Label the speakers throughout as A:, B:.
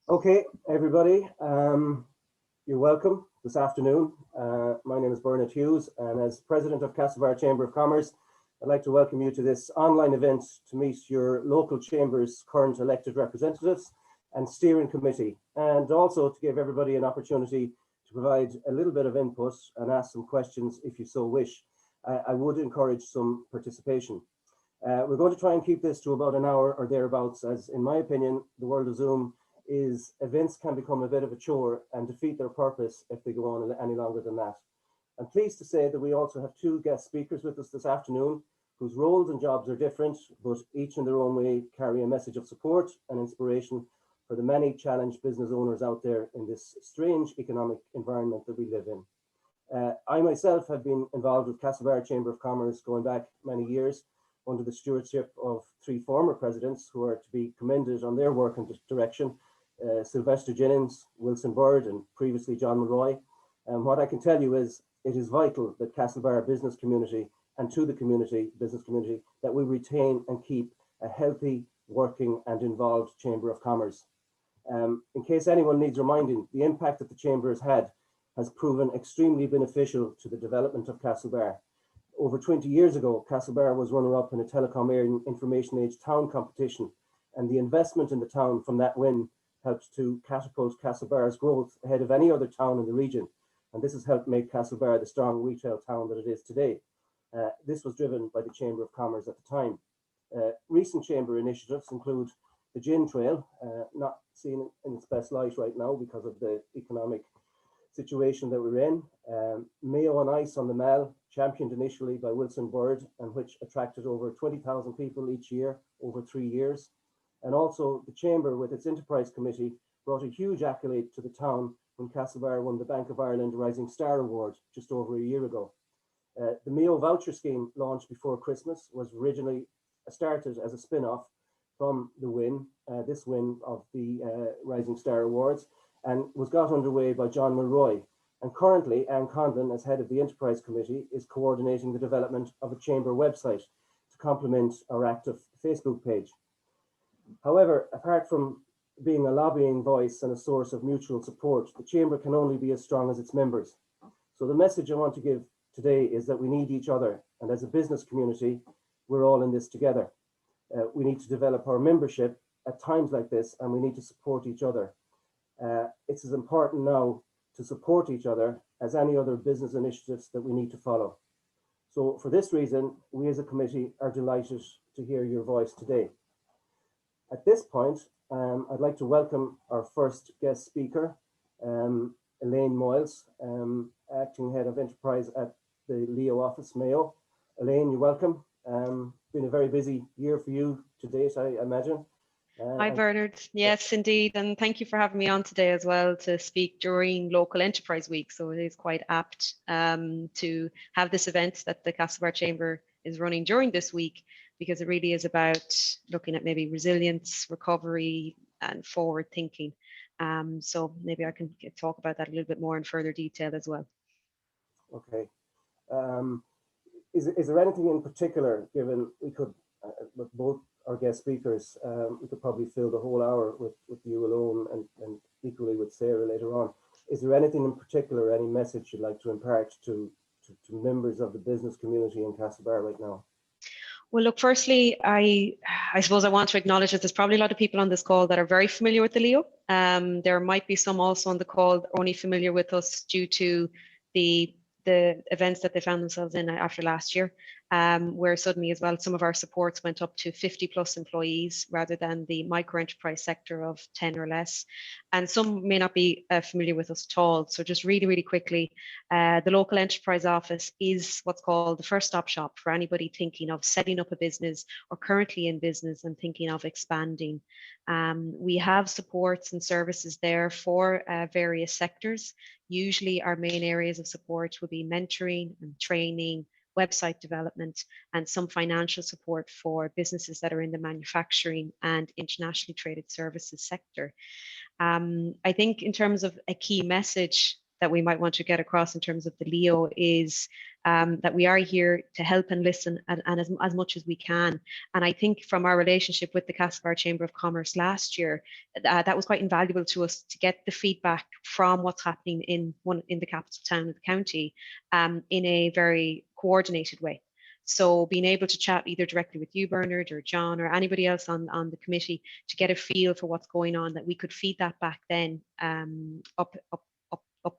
A: Okay, everybody, you're welcome this afternoon. My name is Bernard Hughes, and as President of Castlebar Chamber of Commerce, I'd like to welcome you to this online event to meet your local chamber's current elected representatives and steering committee, and also to give everybody an opportunity to provide a little bit of input and ask some questions if you so wish. I would encourage some participation. We're going to try and keep this to about an hour or thereabouts, as in my opinion, the world of Zoom is events can become a bit of a chore and defeat their purpose if they go on any longer than that. I'm pleased to say that we also have two guest speakers with us this afternoon, whose roles and jobs are different, but each in their own way carry a message of support and inspiration for the many challenged business owners out there in this strange economic environment that we live in. I myself have been involved with Castlebar Chamber of Commerce going back many years under the stewardship of three former presidents who are to be commended on their work and direction. Sylvester Jennings, Wilson Bird, and previously John Mulroy. And what I can tell you is it is vital that Castlebar business community and to the business community, that we retain and keep a healthy, working and involved Chamber of Commerce. In case anyone needs reminding, the impact that the Chamber has had has proven extremely beneficial to the development of Castlebar. Over 20 years ago, Castlebar was runner-up in a Telecom Information Age town competition, and the investment in the town from that win helped to catapult Castlebar's growth ahead of any other town in the region. And this has helped make Castlebar the strong retail town that it is today. This was driven by the Chamber of Commerce at the time. Recent Chamber initiatives include the Gin Trail, not seen in its best light right now because of the economic situation that we're in. Mayo on Ice on the Mall, championed initially by Wilson Bird, and which attracted over 20,000 people each year over 3 years. And also the Chamber with its Enterprise Committee brought a huge accolade to the town when Castlebar won the Bank of Ireland Rising Star Award just over a year ago. The Mayo voucher scheme launched before Christmas was originally started as a spin-off from the this win of the Rising Star Awards, and was got underway by John Mulroy. And currently, Anne Conlon, as head of the Enterprise Committee, is coordinating the development of a Chamber website to complement our active Facebook page. However, apart from being a lobbying voice and a source of mutual support, the Chamber can only be as strong as its members. So the message I want to give today is that we need each other, and as a business community, we're all in this together. We need to develop our membership at times like this, and we need to support each other. It's as important now to support each other as any other business initiatives that we need to follow. So for this reason, we as a committee are delighted to hear your voice today. At this point, I'd like to welcome our first guest speaker, Elaine Moyles, Acting Head of Enterprise at the Leo office, Mayo. Elaine, you're welcome. Been a very busy year for you to date, I imagine.
B: Hi, Bernard. Yes, indeed. And thank you for having me on today as well to speak during Local Enterprise Week. So it is quite apt to have this event that the Castlebar Chamber is running during this week, because it really is about looking at maybe resilience, recovery and forward thinking. So maybe I can talk about that a little bit more in further detail as well.
A: Okay. Is there anything in particular, given we could, with both our guest speakers, we could probably fill the whole hour with you alone and equally with Sarah later on. Is there anything in particular, any message you'd like to impart to members of the business community in Castlebar right now?
B: Well, look, firstly, I suppose I want to acknowledge that there's probably a lot of people on this call that are very familiar with the Leo. There might be some also on the call only familiar with us due to the events that they found themselves in after last year, where suddenly as well some of our supports went up to 50 plus employees rather than the micro enterprise sector of 10 or less. And some may not be familiar with us at all. So just really, really quickly, the local enterprise office is what's called the first stop shop for anybody thinking of setting up a business or currently in business and thinking of expanding. We have supports and services there for various sectors. Usually our main areas of support will be mentoring and training, website development, and some financial support for businesses that are in the manufacturing and internationally traded services sector. I think in terms of a key message that we might want to get across in terms of the Leo is that we are here to help and listen and as much as we can. And I think from our relationship with the Castlebar Chamber of Commerce last year, that was quite invaluable to us to get the feedback from what's happening in the capital town of the county in a very coordinated way. So being able to chat either directly with you, Bernard, or John, or anybody else on the committee to get a feel for what's going on, that we could feed that back then up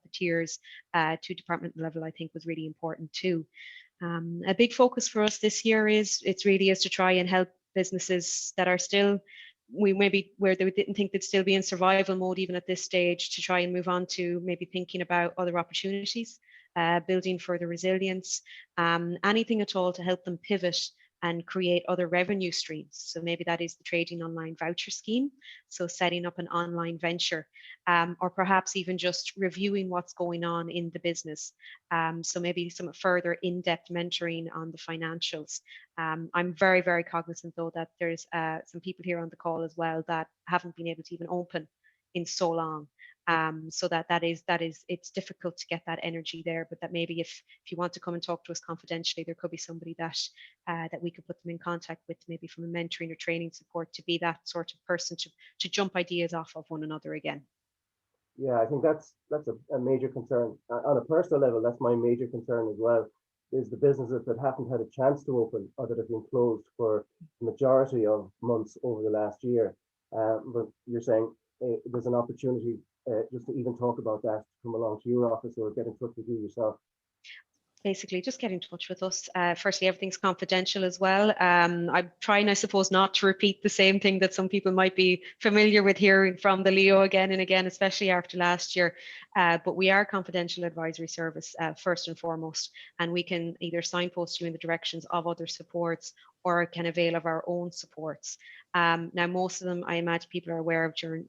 B: the tiers to department level, I think was really important too. A big focus for us this year is to try and help businesses that are still maybe where they didn't think they'd still be in survival mode even at this stage, to try and move on to maybe thinking about other opportunities, building further resilience, anything at all to help them pivot and create other revenue streams. So maybe that is the trading online voucher scheme. So setting up an online venture, or perhaps even just reviewing what's going on in the business. So maybe some further in-depth mentoring on the financials. I'm very, very cognizant though that there's some people here on the call as well that haven't been able to even open in so long. So that is it's difficult to get that energy there, but that maybe if you want to come and talk to us confidentially, there could be somebody that we could put them in contact with, maybe from a mentoring or training support, to be that sort of person to jump ideas off of one another again.
A: Yeah, I think that's a major concern. On a personal level, that's my major concern as well, is the businesses that haven't had a chance to open or that have been closed for the majority of months over the last year. But you're saying there's an opportunity just to even talk about that, come along to your office or get in touch with you yourself.
B: Basically, just get in touch with us. Firstly, everything's confidential as well. I'm trying, I suppose, not to repeat the same thing that some people might be familiar with hearing from the Leo again and again, especially after last year. But we are a confidential advisory service first and foremost, and we can either signpost you in the directions of other supports or can avail of our own supports. Now, most of them, I imagine people are aware of through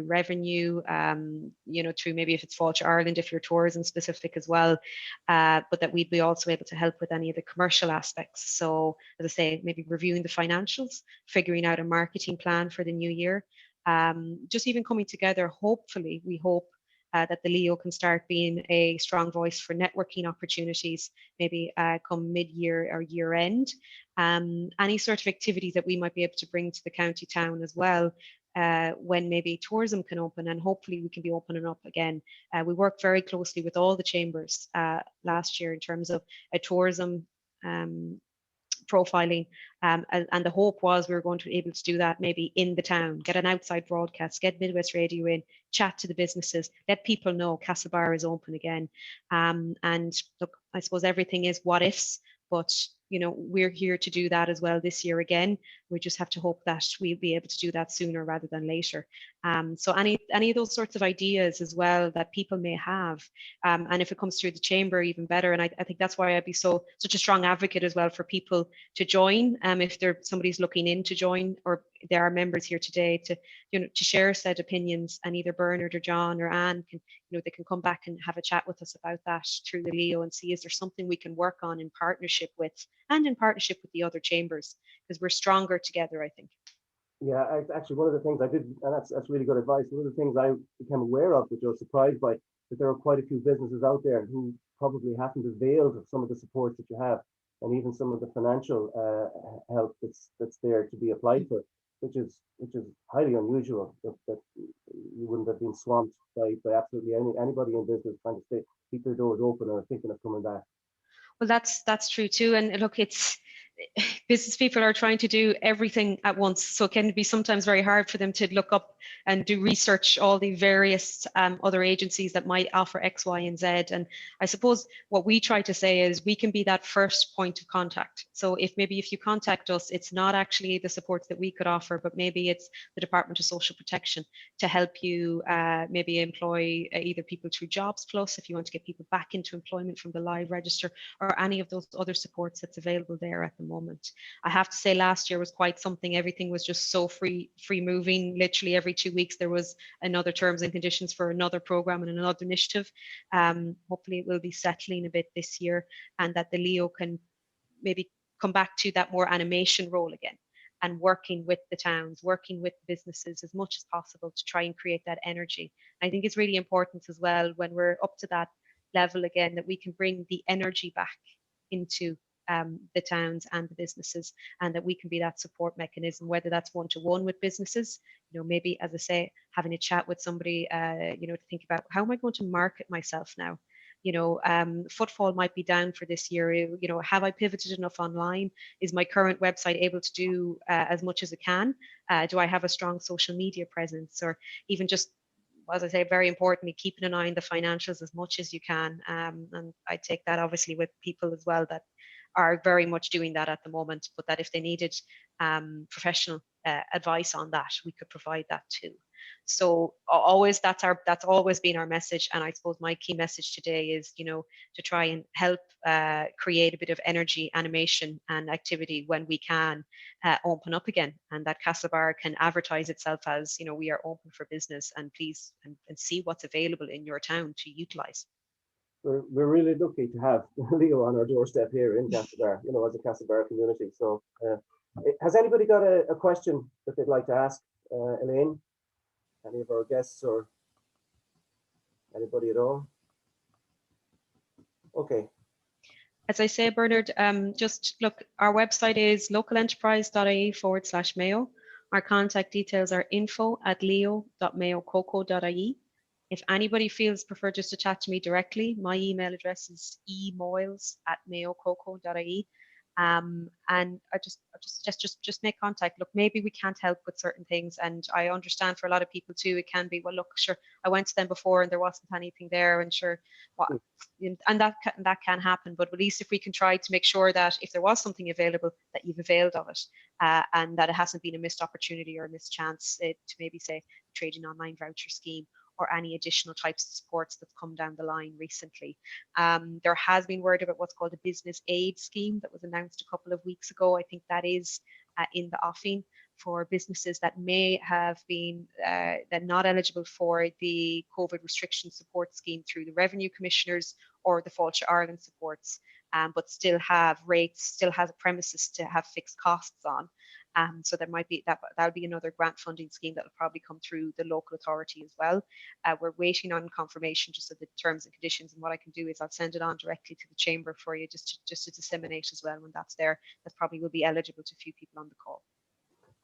B: revenue, through maybe if it's Fáilte Ireland, if you're tourism specific as well, but that we'd be also able to help with any of the commercial aspects. So, as I say, maybe reviewing the financials, figuring out a marketing plan for the new year, just even coming together. Hopefully, we hope that the Leo can start being a strong voice for networking opportunities, maybe come mid-year or year-end. Any sort of activities that we might be able to bring to the county town as well, when maybe tourism can open, and hopefully we can be opening up again. We worked very closely with all the chambers last year in terms of a tourism profiling, and the hope was we were going to be able to do that maybe in the town, get an outside broadcast, get Midwest Radio in, chat to the businesses, let people know Castlebar is open again. And look, I suppose everything is what ifs, but we're here to do that as well this year again. We just have to hope that we'll be able to do that sooner rather than later. So any of those sorts of ideas as well that people may have, and if it comes through the chamber, even better. And I think that's why I'd be such a strong advocate as well for people to join. If somebody's looking in to join, or there are members here today to share said opinions, and either Bernard or John or Anne can they can come back and have a chat with us about that through the Leo and see, is there something we can work on in partnership with, and in partnership with the other chambers, because we're stronger together, I think.
A: Yeah, actually one of the things I did, and that's really good advice. One of the things I became aware of, which I was surprised by, that there are quite a few businesses out there who probably haven't availed of some of the supports that you have, and even some of the financial help that's there to be applied for, which is highly unusual, that you wouldn't have been swamped by absolutely anybody in business trying to keep their doors open or thinking of coming back.
B: Well, that's true too. And look, it's business people are trying to do everything at once, so it can be sometimes very hard for them to look up and do research all the various other agencies that might offer X, Y, and Z. And I suppose what we try to say is we can be that first point of contact. So if you contact us, it's not actually the supports that we could offer, but maybe it's the Department of Social Protection to help you maybe employ either people through Jobs Plus, if you want to get people back into employment from the live register, or any of those other supports that's available there at the moment. I have to say last year was quite something. Everything was just so free moving. Literally every 2 weeks there was another terms and conditions for another program and another initiative. Hopefully it will be settling a bit this year, and that the Leo can maybe come back to that more animation role again. and working with the towns, working with businesses as much as possible to try and create that energy. I think it's really important as well when we're up to that level again that we can bring the energy back into the towns and the businesses, and that we can be that support mechanism, whether that's one-to-one with businesses, maybe, as I say, having a chat with somebody, to think about, how am I going to market myself now? Footfall might be down for this year. Have I pivoted enough online? Is my current website able to do as much as it can? Do I have a strong social media presence? Or even just, as I say, very importantly, keeping an eye on the financials as much as you can. And I take that obviously with people as well that are very much doing that at the moment, but that if they needed professional advice on that, we could provide that too. So always, that's always been our message. And I suppose my key message today is, to try and help create a bit of energy, animation and activity when we can open up again, and that Castlebar can advertise itself as, we are open for business, and please and see what's available in your town to utilize.
A: We're really lucky to have Leo on our doorstep here in Castlebar, as a Castlebar community. So has anybody got a question that they'd like to ask Elaine? Any of our guests or anybody at all? Okay.
B: As I say, Bernard, just look, our website is localenterprise.ie/Mayo. Our contact details are info@leo.mayococo.ie. If anybody feels prefer just to chat to me directly, my email address is emoyles@mayococo.ie. And I just suggest just make contact. Look, maybe we can't help with certain things, and I understand for a lot of people too, it can be, well, look, sure, I went to them before and there wasn't anything there, and sure, what, and that can happen. But at least if we can try to make sure that if there was something available, that you've availed of it, and that it hasn't been a missed opportunity or a missed chance to maybe say the trading online voucher scheme, or any additional types of supports that's come down the line recently. There has been word about what's called a business aid scheme that was announced a couple of weeks ago. I think that is in the offing for businesses that may have been that not eligible for the COVID restriction support scheme through the Revenue Commissioners or the Fáilte Ireland supports, but still have rates, still has a premises to have fixed costs on. So there might be that would be another grant funding scheme that will probably come through the local authority as well. We're waiting on confirmation just of the terms and conditions, and what I can do is I'll send it on directly to the chamber for you, just to disseminate as well when that's there. That probably will be eligible to a few people on the call.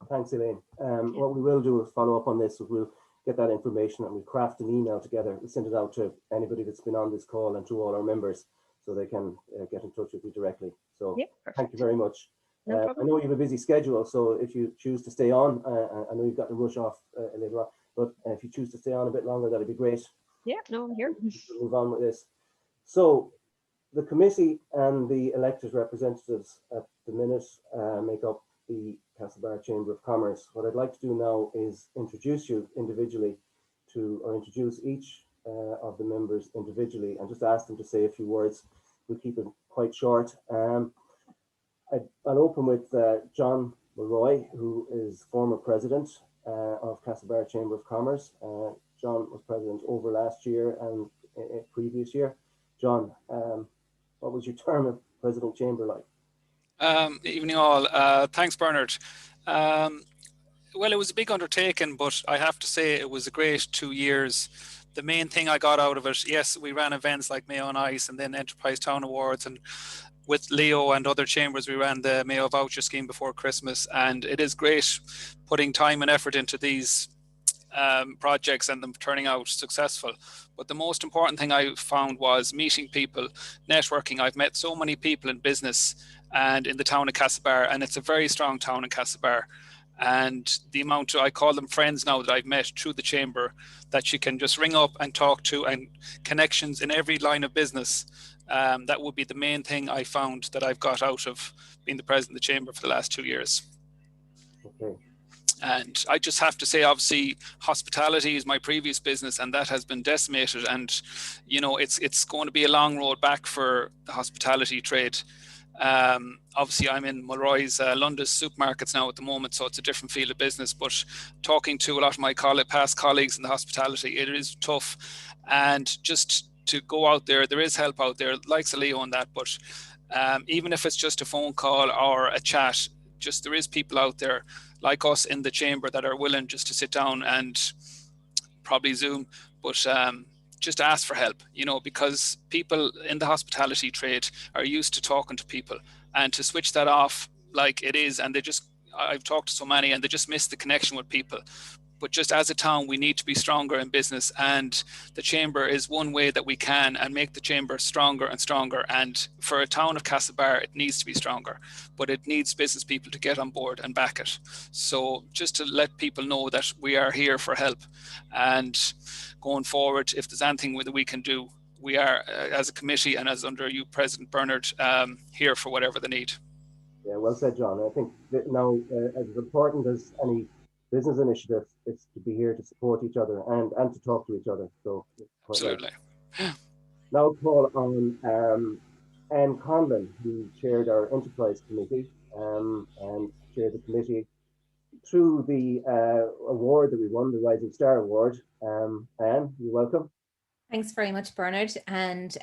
A: Thanks, Elaine. What we will do is follow up on this. We'll get that information and we'll craft an email together. We'll send it out to anybody that's been on this call and to all our members, so they can get in touch with you directly. So yeah, thank you very much.
B: No
A: I know you have a busy schedule, so if you choose to stay on, I know you've got to rush off later on, but if you choose to stay on a bit longer, that'd be great.
B: Yeah, no, I'm here.
A: We'll move on with this. So the committee and the elected representatives at the minute make up the Castlebar Chamber of Commerce. What I'd like to do now is introduce you individually or introduce each of the members individually, and just ask them to say a few words. We'll keep it quite short. I'll open with John Mulroy, who is former president of Castlebar Chamber of Commerce. John was president over last year and previous year. John, what was your term of President Chamber like?
C: Evening all. Thanks, Bernard. Well, it was a big undertaking, but I have to say it was a great 2 years. The main thing I got out of it, yes, we ran events like Mayo on Ice and then Enterprise Town Awards, and with Leo and other chambers, we ran the Mayo voucher scheme before Christmas, and it is great putting time and effort into these projects and them turning out successful. But the most important thing I found was meeting people, networking. I've met so many people in business and in the town of Castlebar, and it's a very strong town in Castlebar. And the amount I call them friends now that I've met through the chamber, that you can just ring up and talk to, and connections in every line of business. That would be the main thing I found that I've got out of being the president of the chamber for the last 2 years.
A: Okay.
C: And I just have to say, obviously, hospitality is my previous business, and that has been decimated. And it's going to be a long road back for the hospitality trade. Obviously, I'm in Mulroy's London's supermarkets now at the moment, so it's a different field of business. But talking to a lot of my past colleagues in the hospitality, it is tough. And just to go out there is help out there, like Leo on that. But even if it's just a phone call or a chat, just there is people out there like us in the chamber that are willing just to sit down and probably Zoom, but just ask for help, you know, because people in the hospitality trade are used to talking to people, and to switch that off like it is, and I've talked to so many and they just miss the connection with people. But just as a town, we need to be stronger in business, and the chamber is one way that we can and make the chamber stronger and stronger. And for a town of Castlebar, it needs to be stronger, but it needs business people to get on board and back it. So just to let people know that we are here for help, and going forward, if there's anything that we can do, we are, as a committee and as under you, President Bernard, here for whatever they need.
A: Yeah, well said, John. I think that now, as important as any business initiative, it's to be here to support each other and to talk to each other. So
C: absolutely.
A: Right. Now call on Anne Conlon, who chaired our enterprise committee and chaired the committee through the award that we won, the Rising Star Award. Anne, you're welcome.
D: Thanks very much, Bernard, and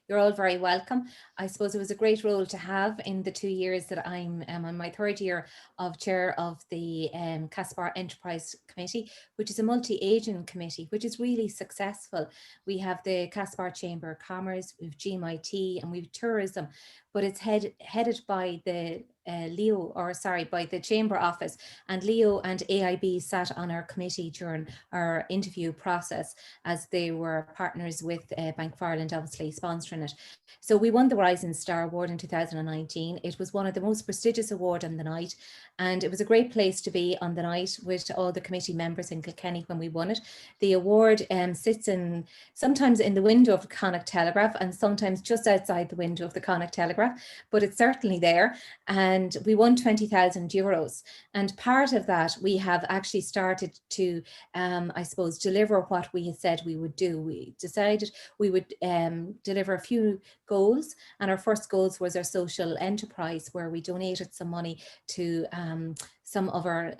D: you're all very welcome. I suppose it was a great role to have in the 2 years that I'm on my third year of chair of the Castlebar Enterprise Committee, which is a multi-agent committee, which is really successful. We have the Castlebar Chamber of Commerce, we've GMIT, and we've tourism, but it's headed by the by the Chamber Office, and Leo and AIB sat on our committee during our interview process as they were partners with Bank of Ireland, obviously sponsoring it. So we won the Rising Star Award in 2019. It was one of the most prestigious awards on the night, and it was a great place to be on the night with all the committee members in Kilkenny when we won it. The award sits sometimes in the window of the Connacht Telegraph and sometimes just outside the window of the Connacht Telegraph, but it's certainly there. And we won €20,000. And part of that, we have actually started to, I suppose, deliver what we had said we would do. We decided we would deliver a few goals. And our first goals was our social enterprise, where we donated some money to some of our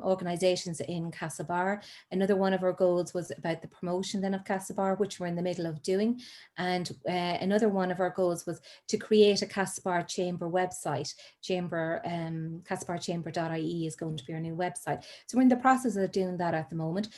D: organisations in Castlebar. Another one of our goals was about the promotion then of Castlebar, which we're in the middle of doing. And another one of our goals was to create a Castlebar Chamber website. Castlebarchamber.ie is going to be our new website. So we're in the process of doing that at the moment.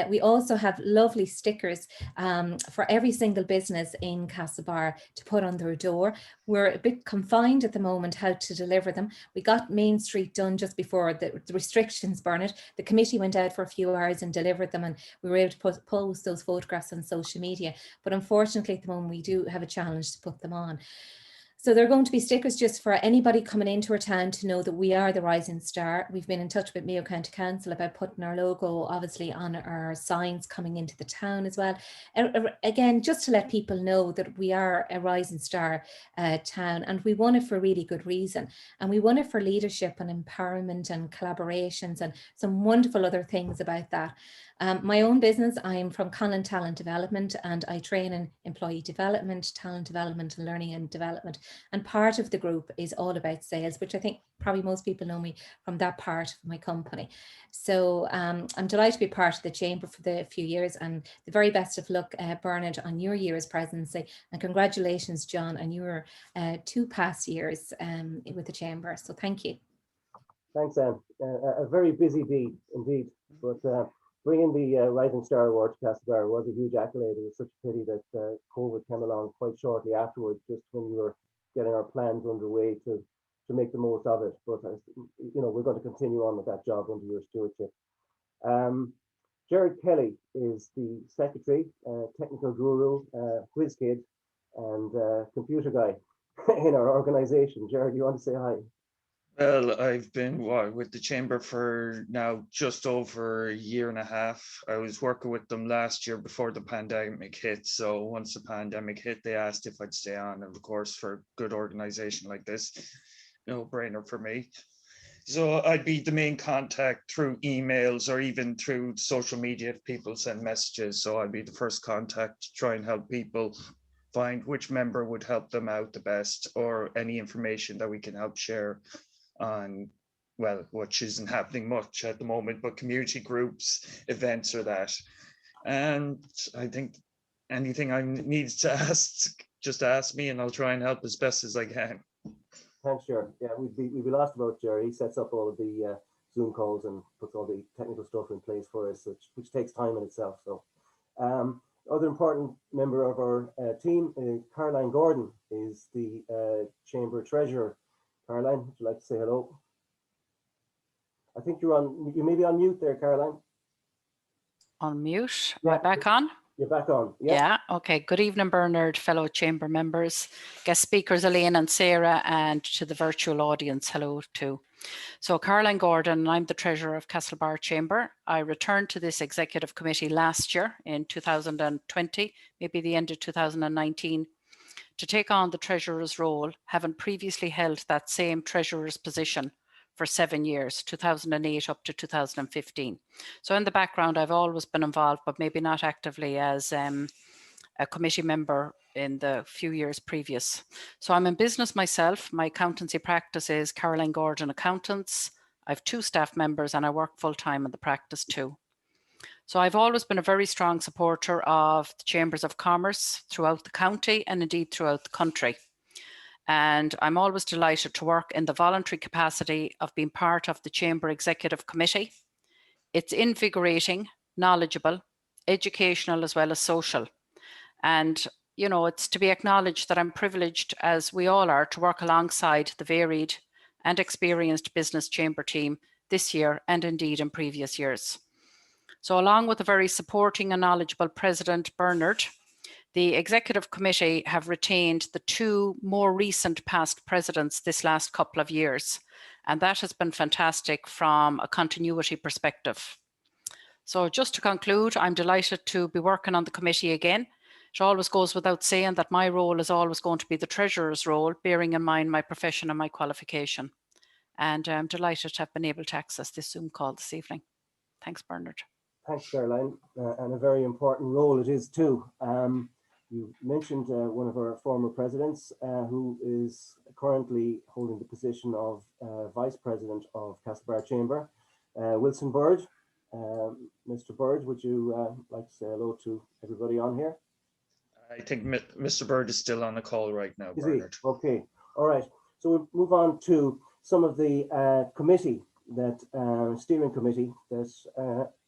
D: We also have lovely stickers for every single business in Castlebar to put on their door. We're a bit confined at the moment how to deliver them. We got Main Street done just before the restrictions, Bernard. The committee went out for a few hours and delivered them, and we were able to post those photographs on social media. But unfortunately, at the moment, we do have a challenge to put them on. So they're going to be stickers just for anybody coming into our town to know that we are the Rising Star. We've been in touch with Mayo County Council about putting our logo, obviously, on our signs coming into the town as well. Again, just to let people know that we are a Rising Star town, and we won it for a really good reason. And we won it for leadership and empowerment and collaborations and some wonderful other things about that. My own business, I'm from Conlon Talent Development, and I train in employee development, talent development, and learning and development. And part of the group is all about sales, which I think probably most people know me from that part of my company. So I'm delighted to be part of the chamber for the few years, and the very best of luck, Bernard, on your year's presidency, and congratulations, John, on your 2 past years with the chamber. So thank you.
A: Thanks, Anne. A very busy bee indeed, but bringing the Rising Star Award to Castlebar was a huge accolade. It was such a pity that COVID came along quite shortly afterwards, just when we were getting our plans underway to make the most of it. But we're going to continue on with that job under your stewardship. Jared Kelly is the secretary, technical guru, quiz kid, and computer guy in our organisation. Jared, you want to say hi?
E: Well, I've been with the chamber for now just over a year and a half. I was working with them last year before the pandemic hit. So once the pandemic hit, they asked if I'd stay on. And of course, for a good organization like this, no brainer for me. So I'd be the main contact through emails or even through social media if people send messages. So I'd be the first contact to try and help people find which member would help them out the best, or any information that we can help share on, well, which isn't happening much at the moment, but community groups, events, or that. And I think anything I need to ask, just ask me, and I'll try and help as best as I can.
A: Thanks, Jerry. Yeah, we'd be lost about Jerry. He sets up all of the Zoom calls and puts all the technical stuff in place for us, which takes time in itself. So, other important member of our team, Caroline Gordon, is the Chamber Treasurer. Caroline, would you like to say hello? I think you're on. You may be on mute there, Caroline.
F: On mute.
A: Yeah.
F: Am I back on?
A: You're back on.
F: Yeah. Okay. Good evening, Bernard, fellow chamber members, guest speakers Elaine and Sarah, and to the virtual audience, hello too. So Caroline Gordon, I'm the Treasurer of Castlebar Chamber. I returned to this executive committee last year in 2020, maybe the end of 2019, to take on the Treasurer's role, having previously held that same Treasurer's position for 7 years, 2008 up to 2015. So in the background, I've always been involved, but maybe not actively as a committee member in the few years previous. So I'm in business myself. My accountancy practice is Caroline Gordon Accountants. I have 2 staff members and I work full-time in the practice too. So I've always been a very strong supporter of the Chambers of Commerce throughout the county and indeed throughout the country. And I'm always delighted to work in the voluntary capacity of being part of the Chamber Executive Committee. It's invigorating, knowledgeable, educational as well as social. And, you know, it's to be acknowledged that I'm privileged, as we all are, to work alongside the varied and experienced business chamber team this year and indeed in previous years. So along with a very supporting and knowledgeable President Bernard, the Executive Committee have retained the 2 more recent past presidents this last couple of years, and that has been fantastic from a continuity perspective. So just to conclude, I'm delighted to be working on the committee again. It always goes without saying that my role is always going to be the Treasurer's role, bearing in mind my profession and my qualification. And I'm delighted to have been able to access this Zoom call this evening. Thanks, Bernard.
A: Thanks, Caroline, and a very important role it is too. You mentioned one of our former presidents who is currently holding the position of Vice President of Castlebar Chamber, Wilson Bird. Mr. Bird, would you like to say hello to everybody on here?
E: I think Mr. Bird is still on the call right now,
A: Is
E: Bernard.
A: he? Okay, all right. So we'll move on to some of the committee that steering committee that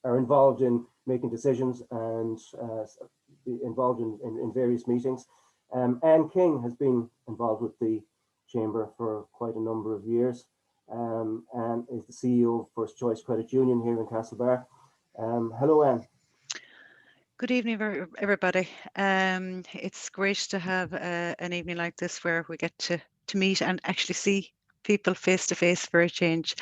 A: are involved in making decisions and involved in various meetings. Anne King has been involved with the Chamber for quite a number of years and is the CEO of First Choice Credit Union here in Castlebar. Hello, Anne.
G: Good evening, everybody. It's great to have an evening like this where we get to meet and actually see people face to face for a change.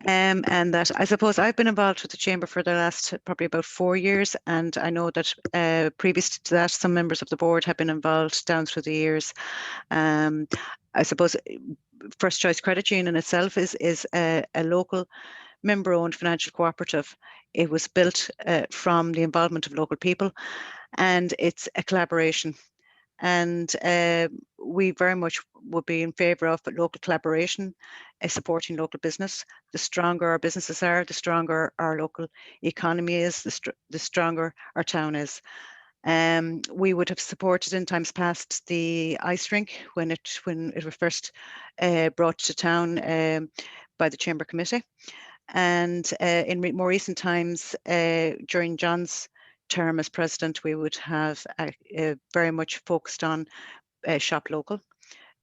A: Yeah.
G: And that I suppose I've been involved with the Chamber for the last probably about 4 years, and I know that previous to that some members of the board have been involved down through the years. I suppose First Choice Credit Union itself is a local member-owned financial cooperative. It was built from the involvement of local people, and it's a collaboration. And we very much would be in favour of local collaboration, supporting local business. The stronger our businesses are, the stronger our local economy is, the stronger our town is. We would have supported in times past the ice rink when it was first brought to town by the Chamber Committee. And in more recent times, during John's term as president, we would have very much focused on shop local,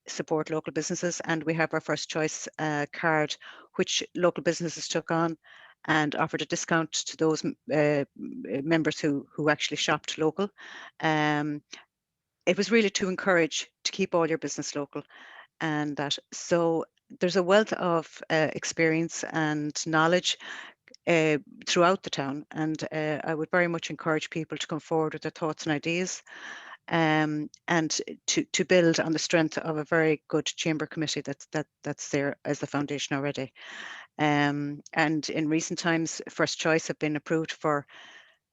G: support local businesses, and we have our First Choice card, which local businesses took on and offered a discount to those members who actually shopped local. It was really to encourage to keep all your business local, and that so there's a wealth of experience and knowledge throughout the town, and I would very much encourage people to come forward with their thoughts and ideas, and to build on the strength of a very good chamber committee that's there as the foundation already. And in recent times, First Choice have been approved for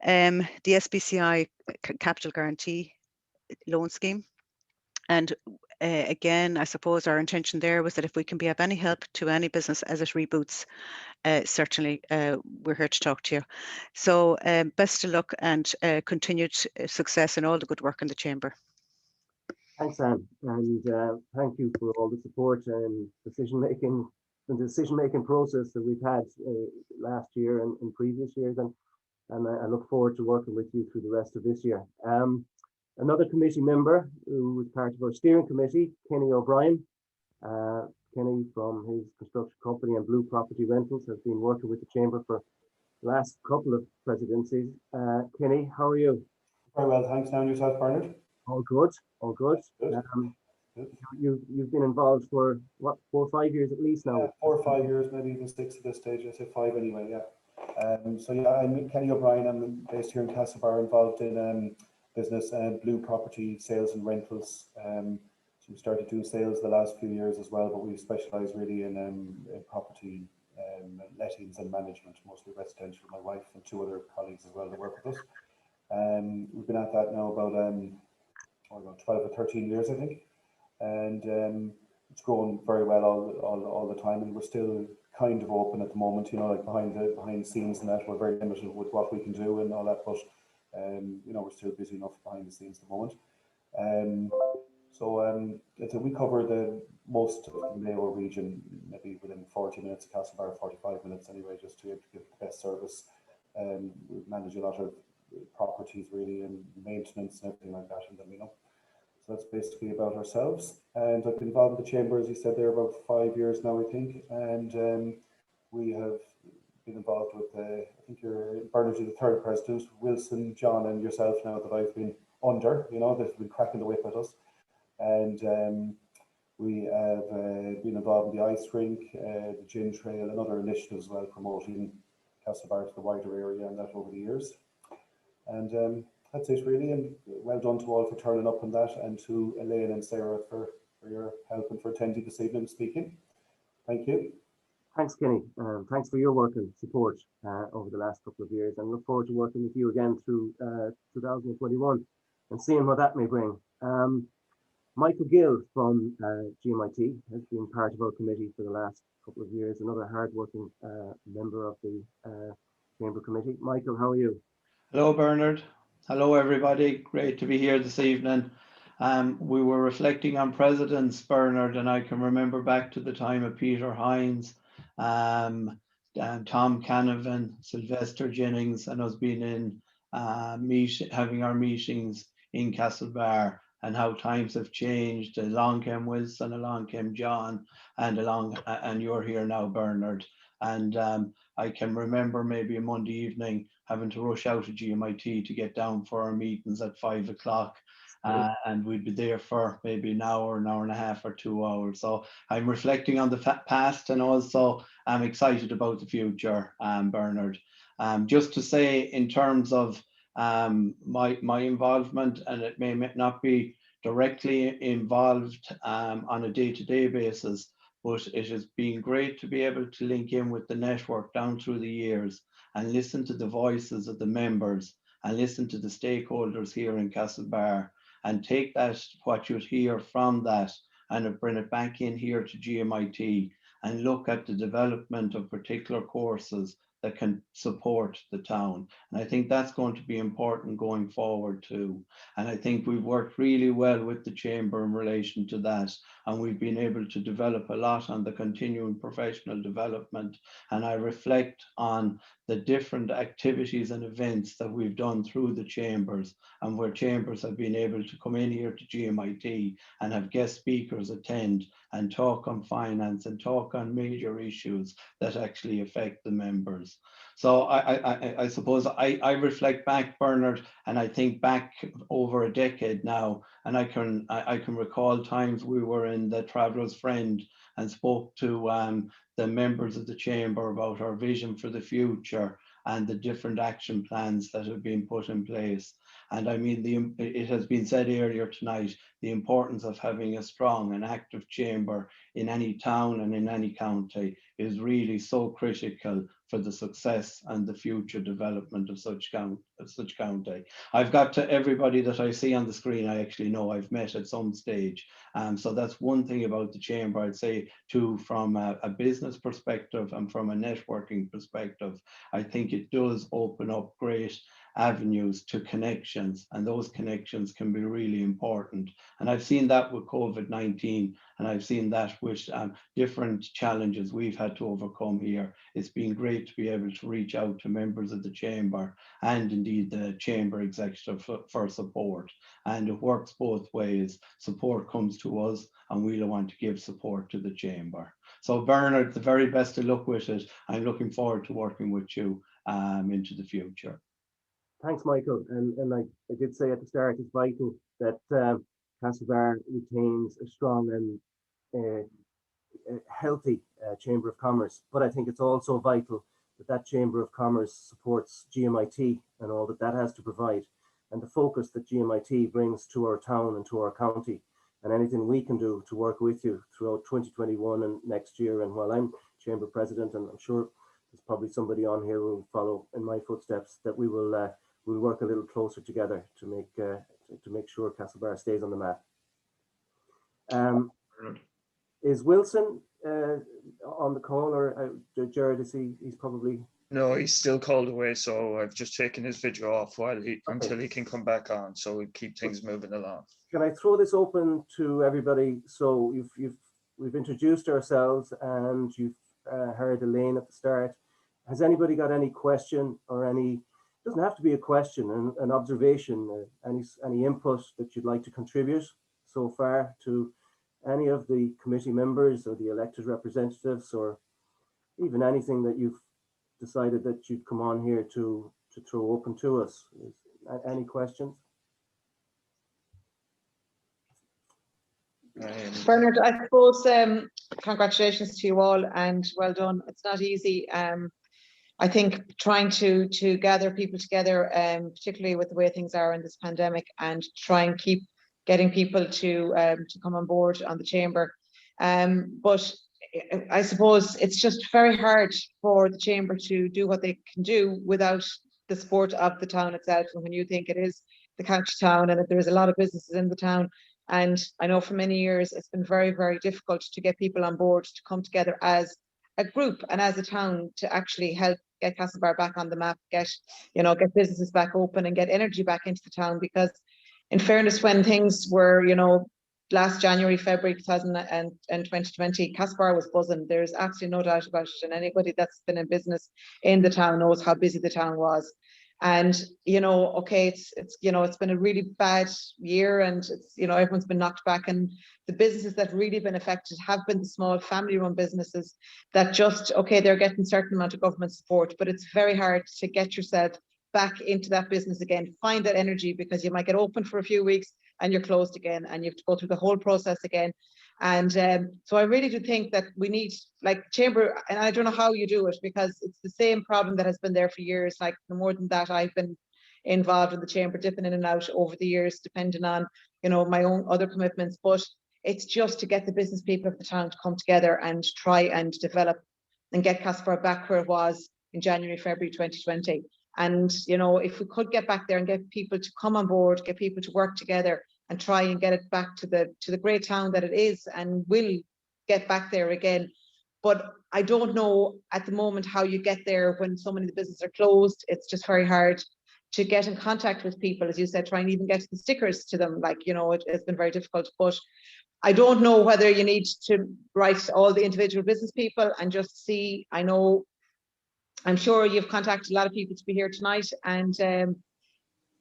G: the SBCI Capital Guarantee Loan Scheme. And again, I suppose our intention there was that if we can be of any help to any business as it reboots, certainly we're here to talk to you. So best of luck and continued success in all the good work in the chamber.
A: Thanks, Anne, and thank you for all the support and decision-making process that we've had last year and in previous years, and I look forward to working with you through the rest of this year. Another committee member who was part of our steering committee, Kenny O'Brien. Kenny, from his construction company and Blue Property Rentals, has been working with the Chamber for the last couple of presidencies. Kenny, how are you?
H: Very well, thanks. Now, yourself, Bernard?
A: All good, all good.
H: Good. Good.
A: You've been involved for what, 4 or 5 years at least now?
H: Yeah, 4 or 5 years, maybe even 6 at this stage. I say 5 anyway. Yeah. So yeah, I'm Kenny O'Brien. I'm based here in Castlebar, involved in business and Blue Property sales and rentals. So we started doing sales the last few years as well, but we specialise really in property lettings and management, mostly residential. My wife and 2 other colleagues as well that work with us. We've been at that now about 12 or 13 years, I think, and it's grown very well all the time, and we're still kind of open at the moment, you know, like behind the scenes and that. We're very limited with what we can do and all that, but you know, we're still busy enough behind the scenes at the moment. So we cover the most of the Mayo region, maybe within 40 minutes of Castlebar, 45 minutes anyway, just to give the best service. We manage a lot of properties really, and maintenance and everything like that in them, you know. So that's basically about ourselves. And I've been involved with the Chamber, as you said there, about 5 years now, I think. And we have been involved with, I think Bernard, you're the 3rd president, Wilson, John and yourself now that I've been under, you know, they've been cracking the whip at us. And we have been involved in the ice rink, the gin trail and other initiatives as well, promoting Castlebar to the wider area and that over the years. And that's it really, and well done to all for turning up on that, and to Elaine and Sarah for your help and for attending this evening and speaking. Thank you.
A: Thanks, Kenny. Thanks for your work and support over the last couple of years, and look forward to working with you again through 2021 and seeing what that may bring. Michael Gill from GMIT has been part of our committee for the last couple of years, another hard-working member of the Chamber Committee. Michael, how are you?
I: Hello, Bernard. Hello, everybody. Great to be here this evening. We were reflecting on presidents, Bernard, and I can remember back to the time of Peter Hines, and Tom Canavan, Sylvester Jennings, and us being in having our meetings in Castlebar, and how times have changed. Along came Wilson, along came John, and you're here now, Bernard. And I can remember maybe a Monday evening having to rush out to GMIT to get down for our meetings at 5 o'clock. And we'd be there for maybe an hour and a half or 2 hours. So I'm reflecting on the past, and also I'm excited about the future, Bernard. Just to say, in terms of my involvement, and it may not be directly involved on a day-to-day basis, but it has been great to be able to link in with the network down through the years and listen to the voices of the members and listen to the stakeholders here in Castlebar, and take that, what you'd hear from that, and bring it back in here to GMIT and look at the development of particular courses that can support the town. And I think that's going to be important going forward too. And I think we've worked really well with the Chamber in relation to that. And we've been able to develop a lot on the continuing professional development. And I reflect on the different activities and events that we've done through the chambers, and where chambers have been able to come in here to GMIT and have guest speakers attend and talk on finance and talk on major issues that actually affect the members. So I suppose I reflect back, Bernard, and I think back over a decade now, and I can recall times we were in the Traveller's Friend and spoke to the members of the Chamber about our vision for the future and the different action plans that have been put in place. And I mean, it has been said earlier tonight, the importance of having a strong and active chamber in any town and in any county is really so critical for the success and the future development of such county. I've got to everybody that I see on the screen, I actually know I've met at some stage. So that's one thing about the chamber, I'd say too, from a business perspective and from a networking perspective. I think it does open up great avenues to connections, and those connections can be really important. And I've seen that with COVID-19, and I've seen that with different challenges we've had to overcome here. It's been great to be able to reach out to members of the chamber and indeed the chamber executive for support. And it works both ways. Support comes to us, and we'll want to give support to the chamber. So Bernard, the very best of luck with it. I'm looking forward to working with you into the future.
A: Thanks, Michael. And I did say at the start, it's vital that Castlebar retains a strong and healthy Chamber of Commerce. But I think it's also vital that that Chamber of Commerce supports GMIT and all that that has to provide, and the focus that GMIT brings to our town and to our county, and anything we can do to work with you throughout 2021 and next year. And while I'm Chamber President, and I'm sure there's probably somebody on here who will follow in my footsteps, that we will we'll work a little closer together to make sure Castlebar stays on the map. Is Wilson on the call, or Jared? Is he's probably...
E: No, he's still called away, so I've just taken his video off until he can come back on, so we keep things moving along.
A: Can I throw this open to everybody? So we've introduced ourselves, and you've heard Elaine at the start. Has anybody got any question or any? It doesn't have to be a question, an observation, any input that you'd like to contribute so far to any of the committee members or the elected representatives, or even anything that you've decided that you'd come on here to throw open to us. Any questions?
J: Bernard, I suppose congratulations to you all and well done. It's not easy. I think trying to gather people together, particularly with the way things are in this pandemic, and try and keep getting people to come on board on the chamber. But I suppose it's just very hard for the chamber to do what they can do without the support of the town itself. And when you think it is the county town, and that there's a lot of businesses in the town, and I know for many years it's been very, very difficult to get people on board to come together as a group and as a town to actually help get Castlebar back on the map, get businesses back open and get energy back into the town. Because in fairness, when things were, last January, February 2020, Castlebar was buzzing. There's absolutely no doubt about it. And anybody that's been in business in the town knows how busy the town was. And, okay, it's been a really bad year, and it's, everyone's been knocked back, and the businesses that really been affected have been the small family run businesses that just, okay, they're getting a certain amount of government support, but it's very hard to get yourself back into that business again, find that energy, because you might get open for a few weeks and you're closed again, and you have to go through the whole process again. And so I really do think that we need, like, chamber, and I don't know how you do it, because it's the same problem that has been there for years. Like, no more than that, I've been involved in the chamber, dipping in and out over the years, depending on, my own other commitments. But it's just to get the business people of the town to come together and try and develop and get Castlebar back where it was in January, February 2020. And, if we could get back there and get people to come on board, get people to work together and try and get it back to the great town that it is, and will get back there again. But I don't know at the moment how you get there when so many of the businesses are closed. It's just very hard to get in contact with people, as you said, try and even get the stickers to them. Like, it's been very difficult. But I don't know whether you need to write all the individual business people and just see. I'm sure you've contacted a lot of people to be here tonight, and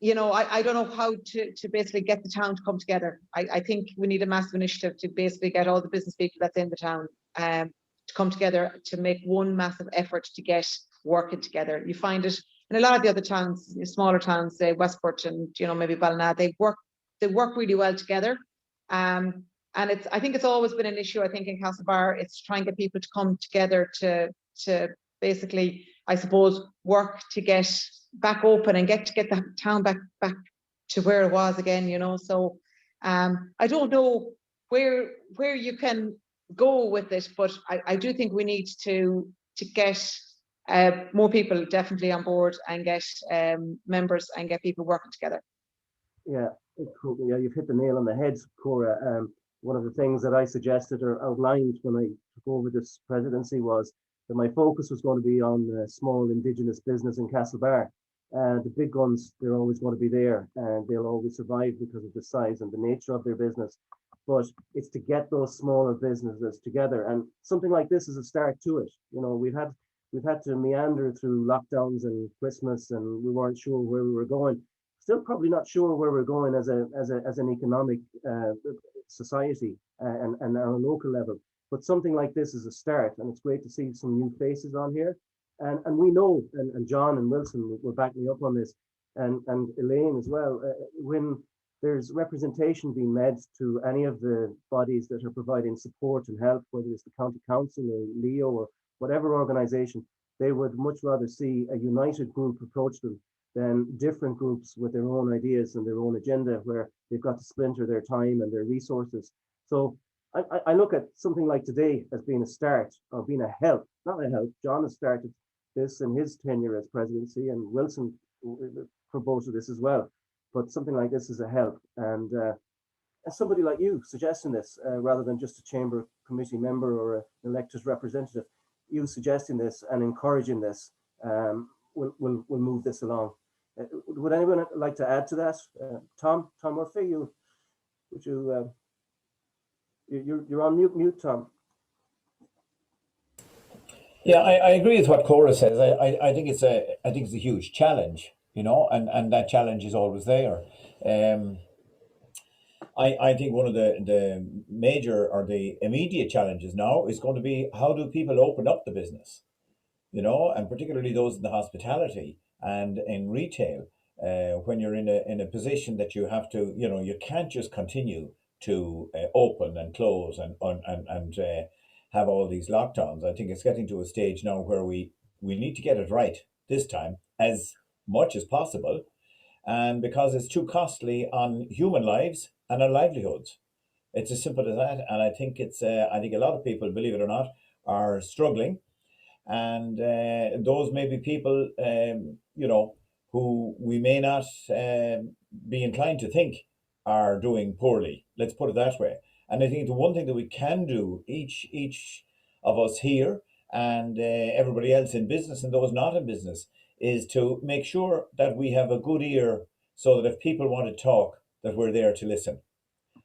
J: I don't know how to basically get the town to come together. I think we need a massive initiative to basically get all the business people that's in the town to come together to make one massive effort to get working together. You find it in a lot of the other towns, smaller towns, say Westport and maybe Ballina. They work really well together. And I think it's always been an issue. I think in Castlebar, it's trying to get people to come together to basically, I suppose, work to get back open and get the town back to where it was again. So I don't know where you can go with this, but I do think we need to get more people definitely on board and get members and get people working together.
A: Yeah, you've hit the nail on the head, Cora. One of the things that I suggested or outlined when I took over this presidency was that my focus was going to be on small Indigenous business in Castlebar. The big guns, they're always going to be there, and they'll always survive because of the size and the nature of their business. But it's to get those smaller businesses together, and something like this is a start to it. You know, we've had to meander through lockdowns and Christmas, and we weren't sure where we were going. Still, probably not sure where we're going as an economic society and on a local level. But something like this is a start, and it's great to see some new faces on here. And we know, and John and Wilson will back me up on this, and Elaine as well. When there's representation being made to any of the bodies that are providing support and help, whether it's the county council or Leo or whatever organisation, they would much rather see a united group approach them than different groups with their own ideas and their own agenda, where they've got to splinter their time and their resources. So I look at something like today as being a start, or being a help, not a help. John has started this in his tenure as presidency, and Wilson proposed this as well. But something like this is a help, and as somebody like you suggesting this, rather than just a chamber committee member or an elected representative, you suggesting this and encouraging this will move this along. Would anyone like to add to that? Tom Murphy, you're on mute, Tom.
K: Yeah, I agree with what Cora says. I think it's a huge challenge, you know, and that challenge is always there. I think one of the major or the immediate challenges now is going to be, how do people open up the business, you know, and particularly those in the hospitality and in retail, when you're in a position that you have to, you know, you can't just continue to open and close and have all these lockdowns. I think it's getting to a stage now where we need to get it right this time as much as possible, and because it's too costly on human lives and on livelihoods. It's as simple as that, and I think I think a lot of people, believe it or not, are struggling, and those may be people, you know, who we may not be inclined to think are doing poorly. Let's put it that way. And I think the one thing that we can do, each of us here and everybody else in business and those not in business, is to make sure that we have a good ear, so that if people want to talk, that we're there to listen.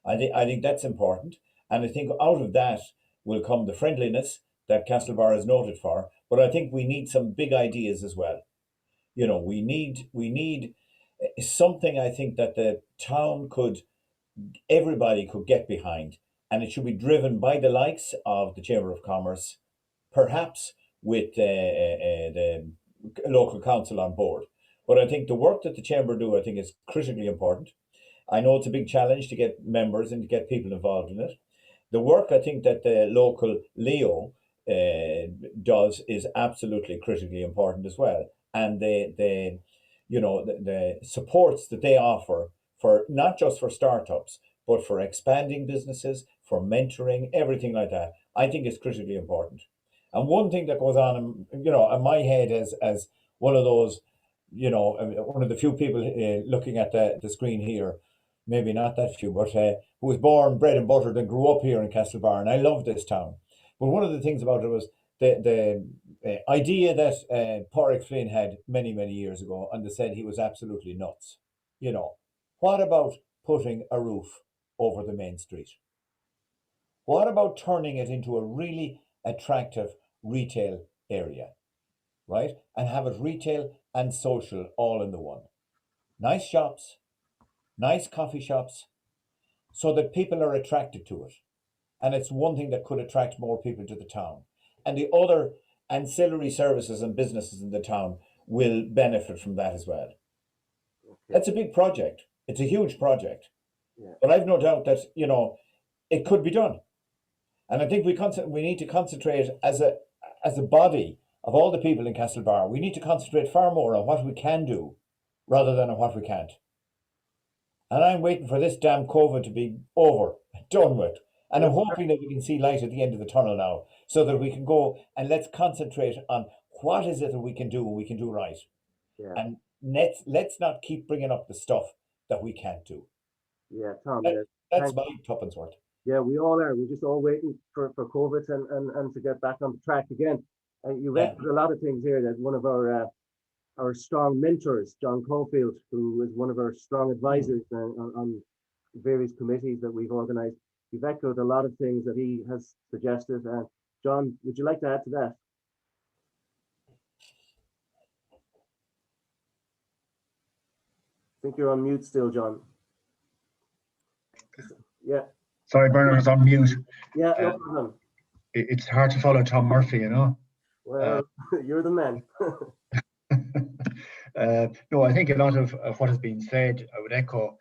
K: I think that's important, and I think out of that will come the friendliness that Castlebar is noted for. But I think we need some big ideas as well. You know, we need something, I think, that the town everybody could get behind, and it should be driven by the likes of the Chamber of Commerce, perhaps with the local council on board. But I think the work that the Chamber do, I think, is critically important. I know it's a big challenge to get members and to get people involved in it. The work, I think, that the local Leo does is absolutely critically important as well. And the supports that they offer, for not just for startups, but for expanding businesses, for mentoring, everything like that, I think is critically important. And one thing that goes on, you know, in my head as one of those, you know, one of the few people looking at the screen here, maybe not that few, but who was born, bred and buttered and grew up here in Castlebar, and I love this town. But one of the things about it was the idea that Pádraig Flynn had many, many years ago, and they said he was absolutely nuts. You know, what about putting a roof over the main street? What about turning it into a really attractive retail area, right? And have it retail and social all in the one. Nice shops, nice coffee shops, so that people are attracted to it. And it's one thing that could attract more people to the town. And the other ancillary services and businesses in the town will benefit from that as well. Okay. That's a big project. It's a huge project. Yeah. But I've no doubt that, you know, it could be done. And I think we need to concentrate as a body of all the people in Castlebar. We need to concentrate far more on what we can do rather than on what we can't. And I'm waiting for this damn COVID to be over, done with. And I'm hoping that we can see light at the end of the tunnel now, so that we can go and let's concentrate on what is it that we can do and we can do right. Yeah. And let's not keep bringing up the stuff that we can't do.
A: Yeah, Tom.
K: That's my tuppence worth.
A: Yeah, we all are. We're just all waiting for COVID and to get back on the track again. You read a lot of things here that one of our our strong mentors, John Caulfield, who is one of our strong advisors on various committees that we've organised. You've echoed a lot of things that he has suggested. John, would you like to add to that? I think you're on mute still, John. Yeah.
L: Sorry, Bernard, I was on mute.
A: Yeah, no problem.
L: It's hard to follow Tom Murphy, you know.
A: Well, you're the man.
L: No, I think a lot of what has been said, I would echo.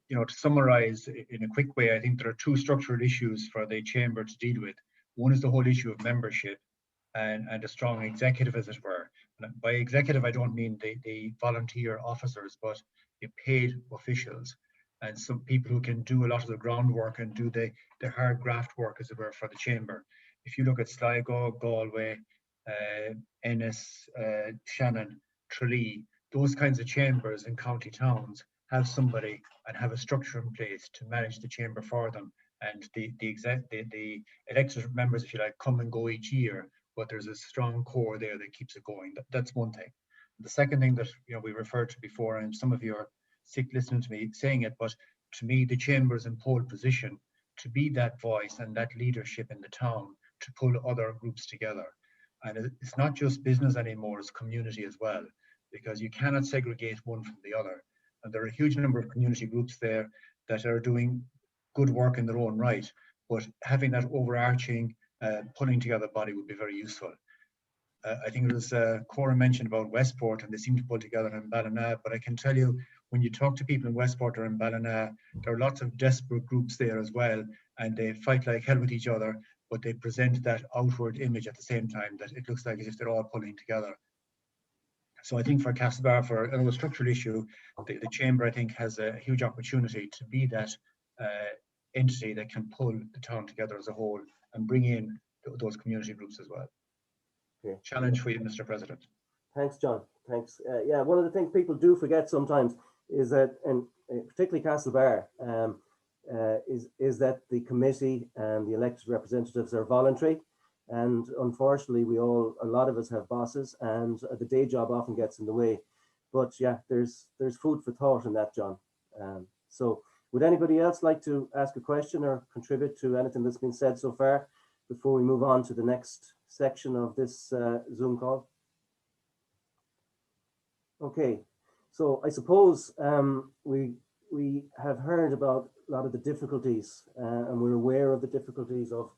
L: You know, to summarise in a quick way, I think there are two structural issues for the Chamber to deal with. One is the whole issue of membership and a strong executive, as it were. And by executive, I don't mean the volunteer officers, but the paid officials and some people who can do a lot of the groundwork and do the hard graft work, as it were, for the Chamber. If you look at Sligo, Galway, Ennis, Shannon, Tralee, those kinds of chambers in county towns have somebody and have a structure in place to manage the chamber for them. And the elected members, if you like, come and go each year, but there's a strong core there that keeps it going. That's one thing. The second thing that we referred to before, and some of you are sick listening to me saying it, but to me, the chamber is in pole position to be that voice and that leadership in the town to pull other groups together. And it's not just business anymore, it's community as well, because you cannot segregate one from the other. And there are a huge number of community groups there that are doing good work in their own right, but having that overarching pulling together body would be very useful. I think it was Cora mentioned about Westport, and they seem to pull together in Ballina, but I can tell you, when you talk to people in Westport or in Ballina, there are lots of desperate groups there as well, and they fight like hell with each other, but they present that outward image at the same time, that it looks like as if they're all pulling together. So I think for Castlebar, for a structural issue, the Chamber, I think, has a huge opportunity to be that entity that can pull the town together as a whole and bring in those community groups as well. Okay. Challenge for you, Mr. President.
A: Thanks, John. Thanks. Yeah, one of the things people do forget sometimes is that, and particularly Castlebar, is that the committee and the elected representatives are voluntary. And unfortunately, a lot of us have bosses, and the day job often gets in the way. But yeah, there's food for thought in that, John. So would anybody else like to ask a question or contribute to anything that's been said so far before we move on to the next section of this Zoom call? Okay, so I suppose we have heard about a lot of the difficulties, and we're aware of the difficulties of